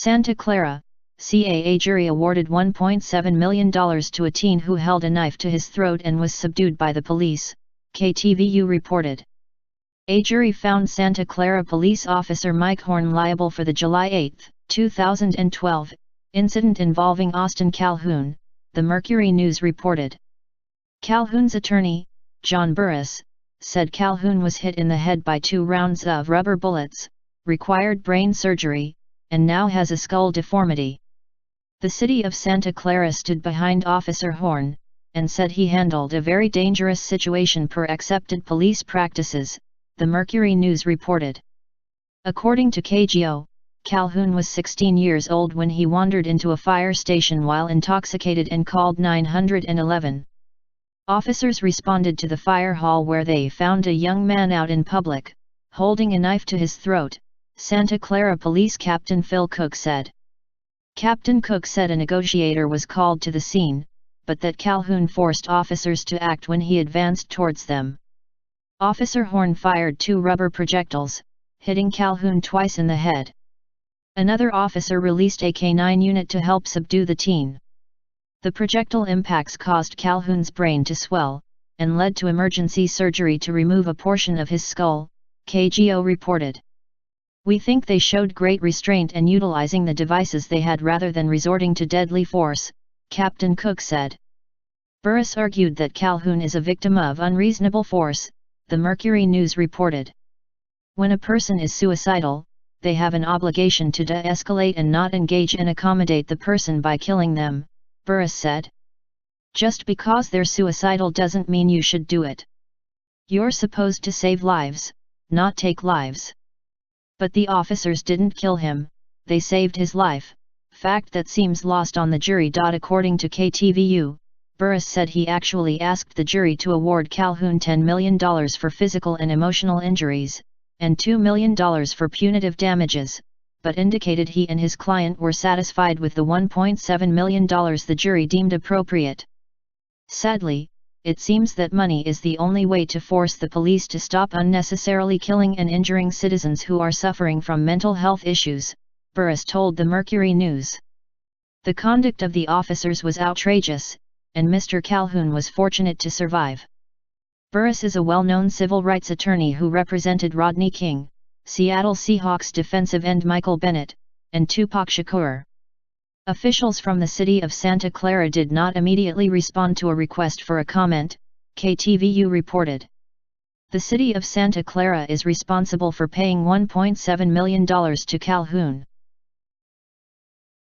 Santa Clara, CA jury awarded $1.7 million to a teen who held a knife to his throat and was subdued by the police, KTVU reported. A jury found Santa Clara police officer Mike Horn liable for the July 8, 2012, incident involving Austin Calhoun, the Mercury News reported. Calhoun's attorney, John Burris, said Calhoun was hit in the head by 2 rounds of rubber bullets, required brain surgery, and now has a skull deformity. The city of Santa Clara stood behind Officer Horn, and said he handled a very dangerous situation per accepted police practices, the Mercury News reported. According to KGO, Calhoun was 16 years old when he wandered into a fire station while intoxicated and called 911. Officers responded to the fire hall where they found a young man out in public, holding a knife to his throat, Santa Clara Police Captain Phil Cook said. Captain Cook said a negotiator was called to the scene, but that Calhoun forced officers to act when he advanced towards them. Officer Horn fired 2 rubber projectiles, hitting Calhoun twice in the head. Another officer released a K-9 unit to help subdue the teen. The projectile impacts caused Calhoun's brain to swell, and led to emergency surgery to remove a portion of his skull, KGO reported. We think they showed great restraint and utilizing the devices they had rather than resorting to deadly force, Captain Cook said. Burris argued that Calhoun is a victim of unreasonable force, the Mercury News reported. When a person is suicidal, they have an obligation to de-escalate and not engage and accommodate the person by killing them, Burris said. Just because they're suicidal doesn't mean you should do it. You're supposed to save lives, not take lives. But the officers didn't kill him, they saved his life, fact that seems lost on the jury. According to KTVU, Burris said he actually asked the jury to award Calhoun $10 million for physical and emotional injuries, and $2 million for punitive damages, but indicated he and his client were satisfied with the $1.7 million the jury deemed appropriate. Sadly, it seems that money is the only way to force the police to stop unnecessarily killing and injuring citizens who are suffering from mental health issues, Burris told the Mercury News. The conduct of the officers was outrageous, and Mr. Calhoun was fortunate to survive. Burris is a well-known civil rights attorney who represented Rodney King, Seattle Seahawks defensive end Michael Bennett, and Tupac Shakur. Officials from the city of Santa Clara did not immediately respond to a request for a comment, KTVU reported. The city of Santa Clara is responsible for paying $1.7 million to Calhoun.